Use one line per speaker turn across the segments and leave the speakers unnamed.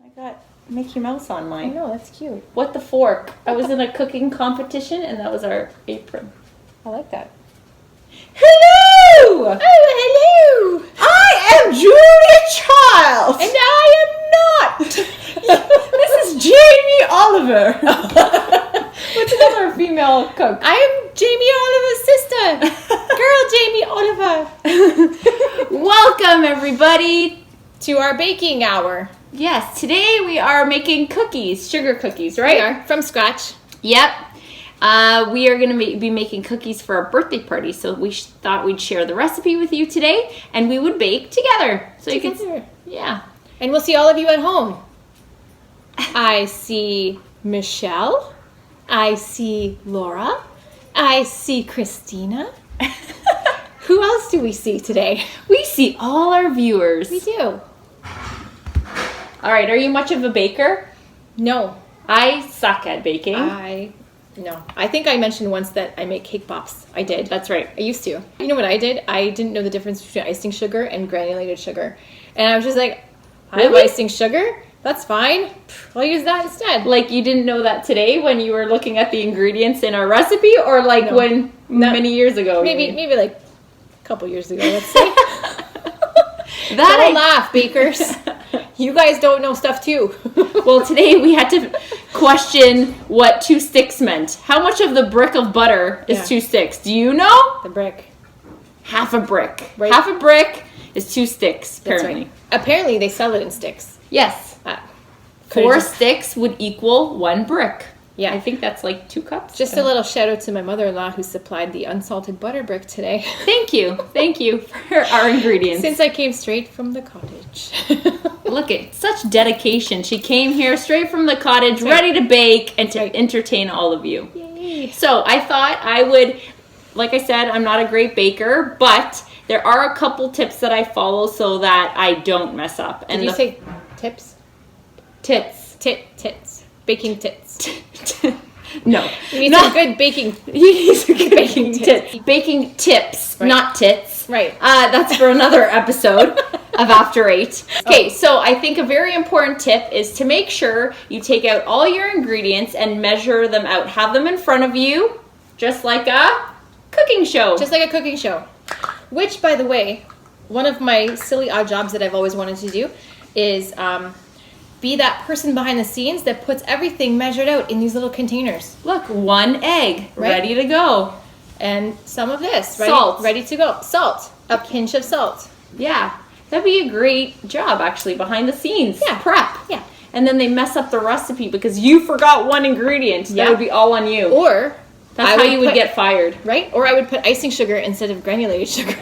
I got Mickey Mouse on
I
mine.
know, that's cute.
What the fork? I was in a cooking competition and that was our apron.
I like that.
Hello!
Oh, hello!
I am Julia Childs!
And I am not!
This is Jamie Oliver. What's another female cook?
I am Jamie Oliver's sister! Girl Jamie Oliver! Welcome, everybody, to our baking hour.
Yes, today we are making cookies, sugar cookies, right?
We are, from scratch.
Yep. We are going to be making cookies for our birthday party, so we thought we'd share the recipe with you today, and we would bake together. So you can, yeah.
And we'll see all of you at home. I see Michelle. I see Laura. I see Christina. Who else do we see today?
We see all our viewers.
We do.
All right, are you much of a baker?
No.
I suck at baking.
No. I think I mentioned once that I make cake pops. I did.
That's right.
I used to. You know what I did? I didn't know the difference between icing sugar and granulated sugar. And I was just like, I have
Really?
icing sugar? That's fine. I'll use that instead.
Like you didn't know that today when you were looking at the ingredients in our recipe, or like
No.
when many years ago? you
Maybe
mean?
like a couple years ago, let's say.
That
Don't laugh, bakers. You guys don't know stuff too.
Well, today we had to question what 2 sticks meant. How much of the brick of butter is 2 sticks? Do you know?
The brick.
Half a brick.
Right.
Half a brick is 2 sticks,
That's
apparently.
right. Apparently they sell it in sticks.
Yes. 4 sticks would equal 1 brick.
Yeah.
I think that's like 2 cups.
Just a little shout out to my mother-in-law who supplied the unsalted butter brick today.
Thank you. Thank you for our ingredients.
Since I came straight from the cottage.
Look at such dedication. She came here straight from the cottage,
That's right.
ready to bake and to entertain all of you.
Yay.
So I thought I would, like I said, I'm not a great baker, but there are a couple tips that I follow so that I don't mess up.
Did you say tips?
Tits?
Tits. Baking tits.
No.
You need some good baking.
You need some good baking tits. Baking tips,
Right.
not tits.
Right.
That's for another episode of After 8. Okay, so I think a very important tip is to make sure you take out all your ingredients and measure them out. Have them in front of you, just like a cooking show.
Just like a cooking show. Which, by the way, one of my silly odd jobs that I've always wanted to do is be that person behind the scenes that puts everything measured out in these little containers.
Look, 1 egg,
Right.
ready to go.
And some of this.
Salt.
Ready to go. Salt. A pinch of salt.
Yeah, that'd be a great job, actually, behind the scenes.
Yeah.
Prep.
Yeah.
And then they mess up the recipe because you forgot 1 ingredient.
Yeah.
That would be all on you.
Or
That's
I
how you would
put-
get fired.
Right? Or I would put icing sugar instead of granulated sugar.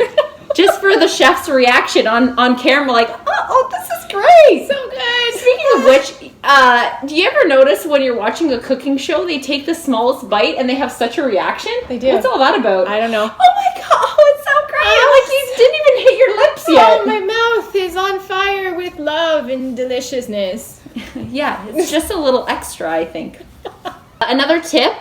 Just for the chef's reaction on camera, like, oh, this is great.
So good.
Speaking of which, do you ever notice when you're watching a cooking show, they take the smallest bite and they have such a reaction?
They do.
What's all that about?
I don't know.
Oh my god, oh, it's so great. Like, you didn't even hit your lips yet.
Oh, my mouth is on fire with love and deliciousness.
Yeah, it's just a little extra, I think. Another tip,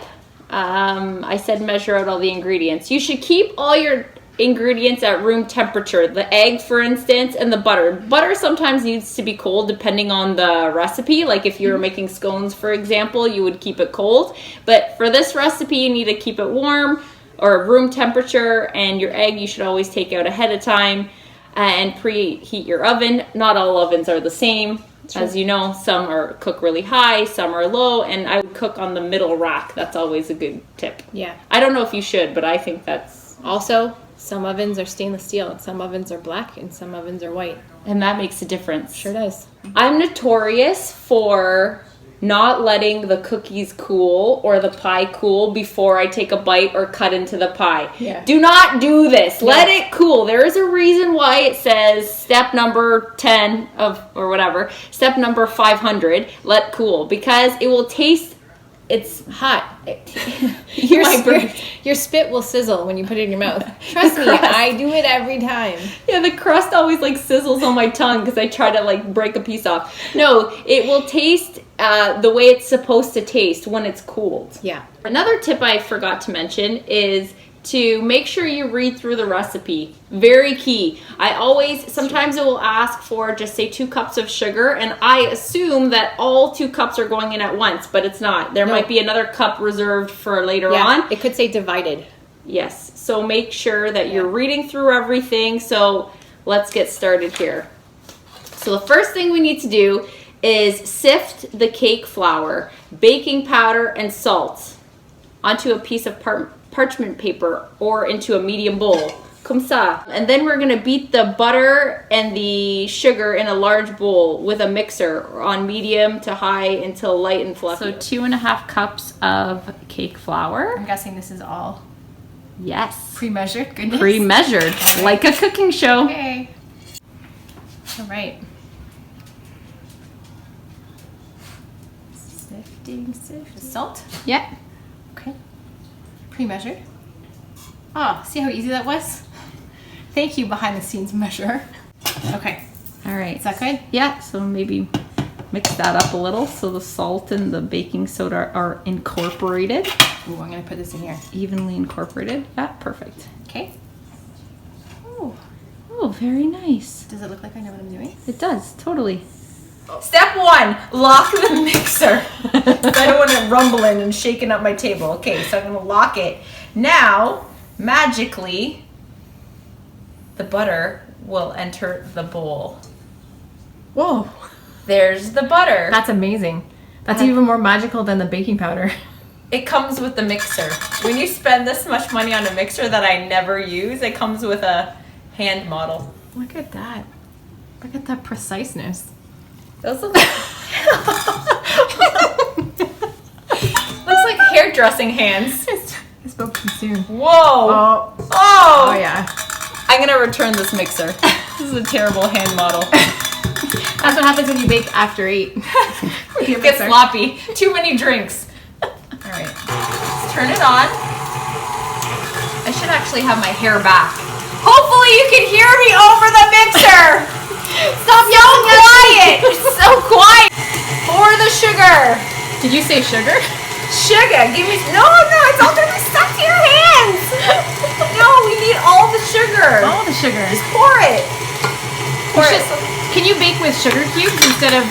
I said measure out all the ingredients. You should keep all your ingredients at room temperature. The egg, for instance, and the butter. Butter sometimes needs to be cold depending on the recipe. Like if you were making scones, for example, you would keep it cold. But for this recipe, you need to keep it warm or room temperature, and your egg you should always take out ahead of time and preheat your oven. Not all ovens are the same. As you know, some are cook really high, some are low, and I would cook on the middle rack. That's always a good tip.
Yeah.
I don't know if you should, but I think that's...
Also, some ovens are stainless steel, and some ovens are black, and some ovens are white.
And that makes a difference.
Sure does.
I'm notorious for not letting the cookies cool or the pie cool before I take a bite or cut into the pie.
Yeah.
Do not do this. Let it cool. There is a reason why it says step number 10 of, or whatever, step number 500, let cool, because it will taste, it's
Hot.
your
Your spit will sizzle when you put it in your mouth. Trust me,
crust.
I do it every time.
Yeah, the crust always like sizzles on my tongue because I try to like break a piece off. No, it will taste the way it's supposed to taste when it's cooled.
Yeah.
Another tip I forgot to mention is to make sure you read through the recipe. Very key. Sometimes it will ask for just say 2 cups of sugar, and I assume that all 2 cups are going in at once, but it's not. There might be another cup reserved for later on.
It could say divided.
Yes, so make sure that you're reading through everything. So let's get started here. So the first thing we need to do is sift the cake flour, baking powder, and salt onto a piece of parchment paper or into a medium bowl. Comme ça. And then we're gonna beat the butter and the sugar in a large bowl with a mixer on medium to high until light and fluffy. So 2.5 cups of cake flour.
I'm guessing this is all
Yes.
pre-measured. Goodness.
Pre-measured, like a cooking show.
Okay. All right. Sifting. Salt.
Yep.
Okay. Pre-measured. Oh, see how easy that was? Thank you, behind the scenes measure. Okay.
All right.
Is that good?
Yeah, so maybe mix that up a little so the salt and the baking soda are incorporated.
Ooh, I'm gonna put this in here.
Evenly incorporated. Yeah, perfect.
Okay. Ooh.
Oh, very nice.
Does it look like I know what I'm doing?
It does, totally.
Step 1, lock the mixer. I don't want it rumbling and shaking up my table. Okay, so I'm gonna lock it. Now, magically, the butter will enter the bowl. Whoa. There's the butter.
That's amazing. That's even more magical than the baking powder.
It comes with the mixer. When you spend this much money on a mixer that I never use, it comes with a hand model.
Look at that. Look at that preciseness.
Those look looks like hairdressing hands.
I spoke too soon.
Whoa!
Oh.
Oh!
Oh yeah.
I'm gonna return this mixer. This is a terrible hand model.
That's what happens when you bake after 8.
It gets sloppy. Too many drinks. All right, let's turn it on. I should actually have my hair back. Hopefully you can hear me over the mixer. Stop yelling quiet. It's so quiet. Pour the sugar.
Did you say sugar?
Sugar. Give me. No, it's all gonna be stuck to your hands. No, we need all the sugar.
All the sugar.
Just pour it. Pour it.
Can you bake with sugar cubes instead of...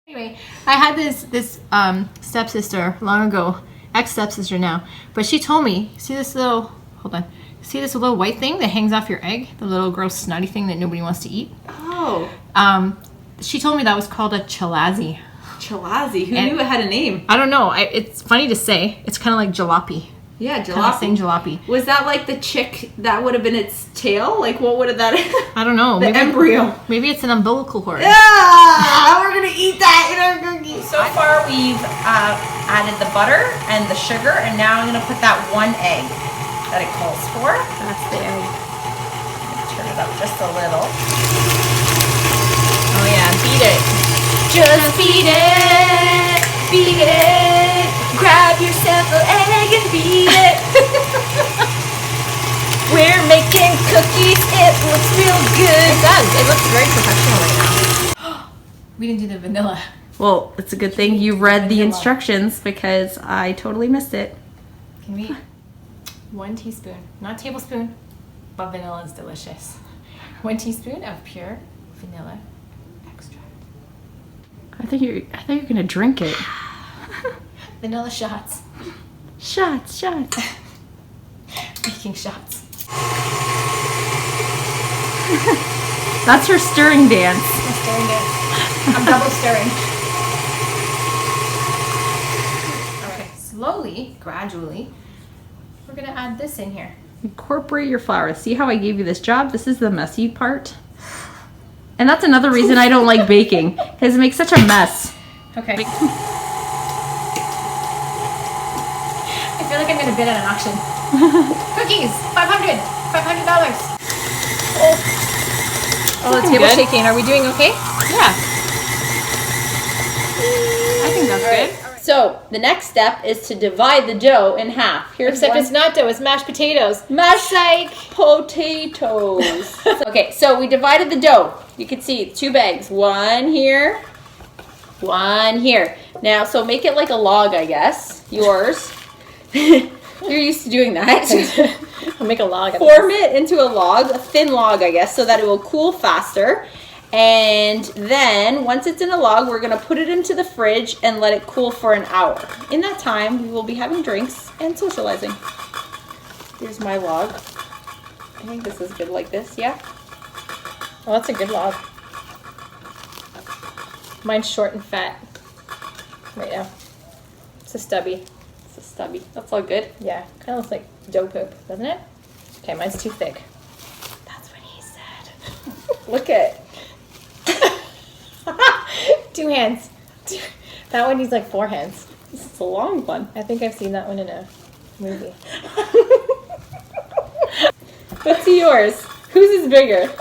Anyway, I had this stepsister long ago, ex-stepsister now, but she told me, see this little white thing that hangs off your egg, the little gross snotty thing that nobody wants to eat?
Oh.
She told me that was called a chalazi.
Chalazi. Who knew it had a name?
I don't know. It's funny to say. It's kind of like jalopy.
Yeah, jalopy.
Kind of saying jalopy.
Was that like the chick that would have been its tail? Like what would have that?
I don't know.
The embryo.
Maybe it's an umbilical cord.
Yeah, we're gonna eat that in our cookie.
So far we've added the butter and the sugar, and now I'm gonna put that one egg that it calls for.
That's the egg.
Turn it up just a little.
Oh yeah, beat it.
Just beat it, beat it. Grab yourself an egg and beat it. We're making cookies. It looks real good.
It does. It looks very professional right now. We didn't do the vanilla.
Well, it's a good thing you read the instructions because I totally missed it.
Can we? 1 teaspoon, not tablespoon, but vanilla is delicious. 1 teaspoon of pure vanilla extract.
I thought you were gonna drink it.
Vanilla shots.
Shots.
Baking shots.
That's her stirring dance.
I'm stirring it. I'm double stirring. Okay, slowly, gradually, we're gonna add this in here.
Incorporate your flour. See how I gave you this job? This is the messy part. And that's another reason I don't like baking, because it makes such a mess.
Okay. I feel like I'm gonna bid at an auction. Cookies, $500. Oh, the table's shaking. Are we doing okay?
Yeah.
I think that's good.
So the next step is to divide the dough in half. Here's
Except
one.
it's not dough, it's mashed potatoes.
Mashed potatoes. Okay, so we divided the dough. You can see 2 bags. One here, one here. Now, so make it like a log, I guess. Yours. You're used to doing that.
I'll make a log.
Form it into a log, a thin log, I guess, so that it will cool faster. And then once it's in a log, we're gonna put it into the fridge and let it cool for an hour. In that time, we will be having drinks and socializing. Here's my log. I think this is good like this, yeah?
Well, that's a good log. Mine's short and fat right now. It's a stubby.
It's a stubby. That's all good.
Yeah, kind of looks like dough poop, doesn't it? Okay, mine's too thick.
That's what he said. Look at
2 hands. That one needs like 4 hands.
this is a long one.
I think I've seen that one in a movie.
What's yours? Whose is bigger?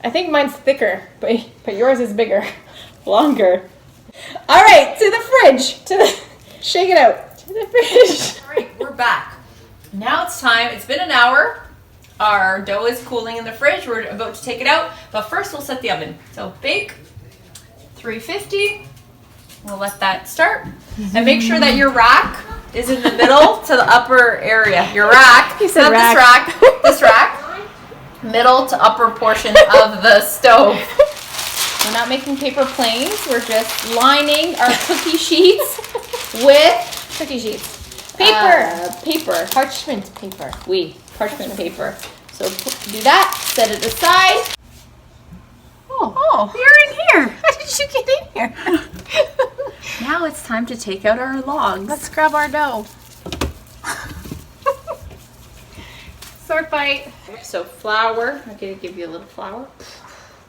I think mine's thicker, but yours is bigger.
Longer. All right, to the fridge. Shake it out.
To the fridge.
All right, we're back. Now it's time. It's been an hour. Our dough is cooling in the fridge. We're about to take it out, but first we'll set the oven. So bake 350. We'll let that start. And make sure that your rack is in the middle to the upper area. Your rack.
You said
not
rack.
this rack. This rack. Middle to upper portion of the stove.
We're not making paper planes. We're just lining our cookie sheets with
Cookie sheets. Paper.
Paper.
Parchment paper.
Parchment paper. So do that. Set it aside.
Oh,
You're in here. How did you get in here?
now it's time to take out our logs.
Let's grab our dough. Sword fight.
So flour. I'm gonna give you a little flour.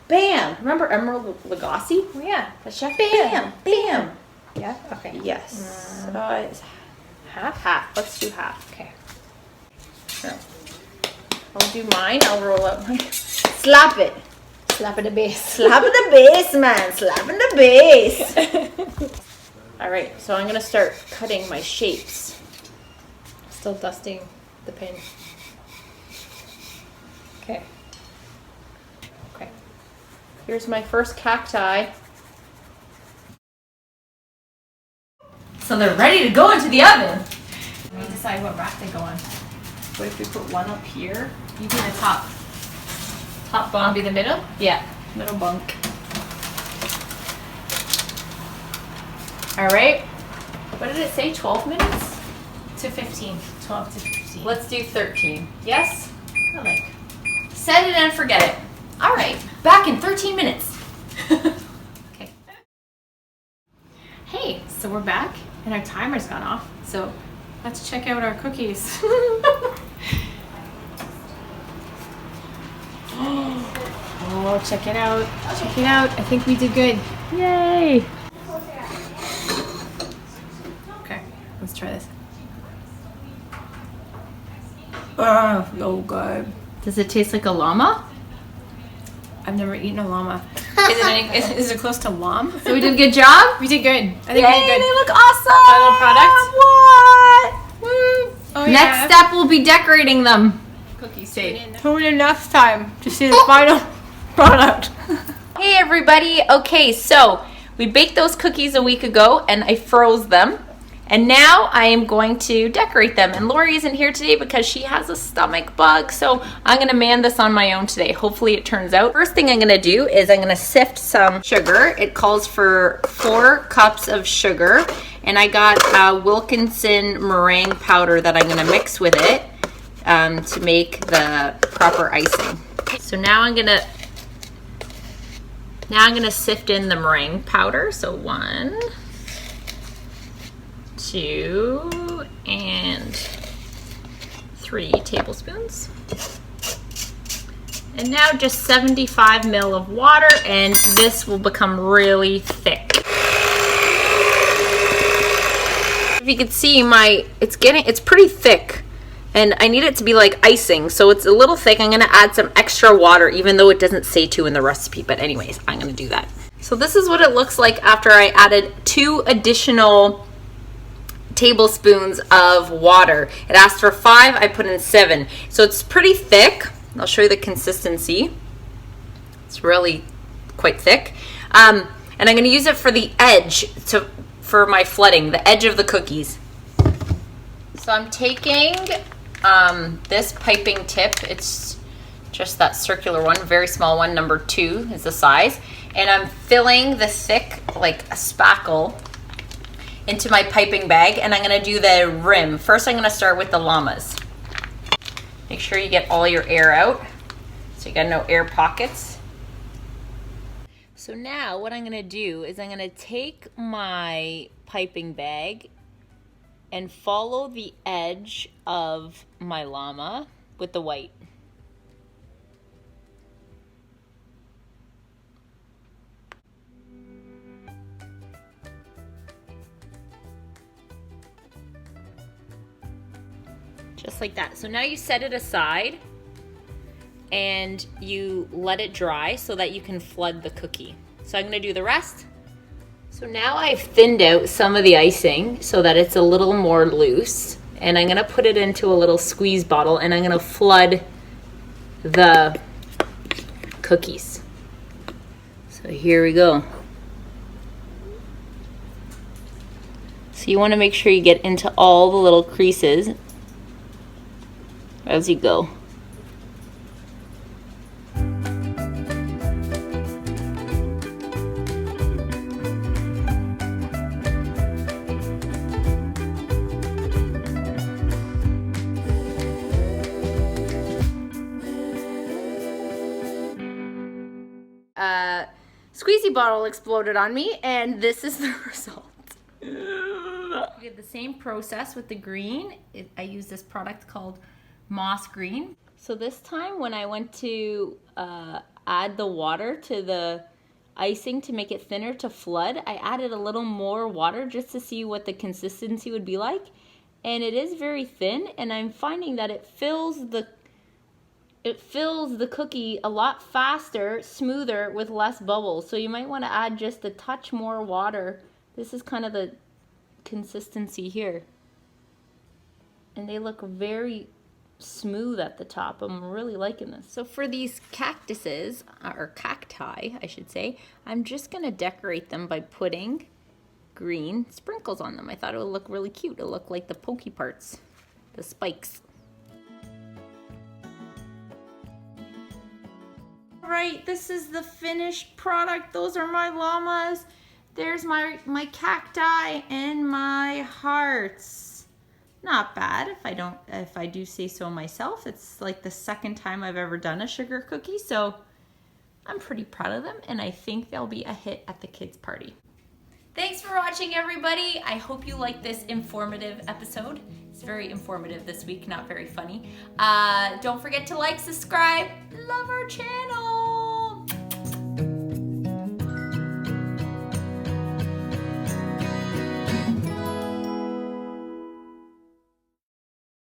Bam! Remember Emerald Lagasse?
Oh, yeah.
The chef. Bam! Bam!
Yeah? Okay.
Yes. It's
Half?
half. Let's do half.
Okay.
Here. I'll do mine. I'll roll up mine. Slap it.
Slap at the base.
Slap in the base, man. Slap in the base. All right. So I'm gonna start cutting my shapes.
Still dusting the pin. Okay. Okay.
Here's my first cacti.
So they're ready to go into the oven. We decide what rack they go on.
What if we put one up here?
You do the top.
Top
I'll
bunk.
be the middle.
Yeah, middle bunk. All right. What did it say? 12 minutes?
To 15. 12 to 15.
Let's do 13. Yes?
I like.
Set it and forget it. All right. Back in 13 minutes.
Okay. Hey, so we're back and our timer's gone off. So let's check out our cookies. Oh, check it out. Check it out. I think we did good.
Yay.
Okay, let's try this.
Oh, so good. Does it taste like a llama?
I've never eaten a llama. Is it close to llama?
So we did a good job?
We did good. I think we
Yay,
did good.
they look awesome.
Final product?
What?
Woo. Oh,
Next step, we'll be decorating them.
Cookie state.
Tune in next time to see the final product.
Hey everybody. Okay, so we baked those cookies a week ago and I froze them. And now I am going to decorate them. And Laurie isn't here today because she has a stomach bug. So I'm gonna man this on my own today. Hopefully it turns out. First thing I'm gonna do is I'm gonna sift some sugar. It calls for 4 cups of sugar. And I got Wilkinson meringue powder that I'm gonna mix with it to make the proper icing. So now I'm gonna sift in the meringue powder. So 1, 2, and 3 tablespoons. And now just 75 ml of water, and this will become really thick. If you can see it's pretty thick. And I need it to be like icing, so it's a little thick. I'm gonna add some extra water, even though it doesn't say to in the recipe, but anyways, I'm gonna do that. So this is what it looks like after I added 2 additional tablespoons of water. It asked for 5, I put in 7. So it's pretty thick. I'll show you the consistency. It's really quite thick. And I'm gonna use it for the edge to for my flooding, the edge of the cookies. So I'm taking this piping tip. It's just that circular one, very small one, number 2 is the size. And I'm filling the thick, like a spackle, into my piping bag, and I'm gonna do the rim. First, I'm gonna start with the llamas. Make sure you get all your air out, so you got no air pockets. So now what I'm gonna do is I'm gonna take my piping bag and follow the edge of my llama with the white. Just like that. So now you set it aside and you let it dry so that you can flood the cookie. So I'm gonna do the rest. So now I've thinned out some of the icing so that it's a little more loose, and I'm gonna put it into a little squeeze bottle and I'm gonna flood the cookies. So here we go. So you wanna make sure you get into all the little creases as you go. Squeezy bottle exploded on me, and this is the result. We have the same process with the green. I use this product called Moss Green. So this time when I went to add the water to the icing to make it thinner to flood, I added a little more water just to see what the consistency would be like. And it is very thin, and I'm finding that it fills the cookie a lot faster, smoother, with less bubbles. So you might want to add just a touch more water. This is kind of the consistency here. And they look very smooth at the top. I'm really liking this. So for these cactuses, or cacti, I should say, I'm just gonna decorate them by putting green sprinkles on them. I thought it would look really cute. It'll look like the pokey parts, the spikes. Right, this is the finished product. Those are my llamas. There's my cacti and my hearts. Not bad if I do say so myself. It's like the second time I've ever done a sugar cookie, so I'm pretty proud of them, and I think they'll be a hit at the kids' party. Thanks for watching, everybody. I hope you liked this informative episode. It's very informative this week, not very funny. Don't forget to like, subscribe, love our channel.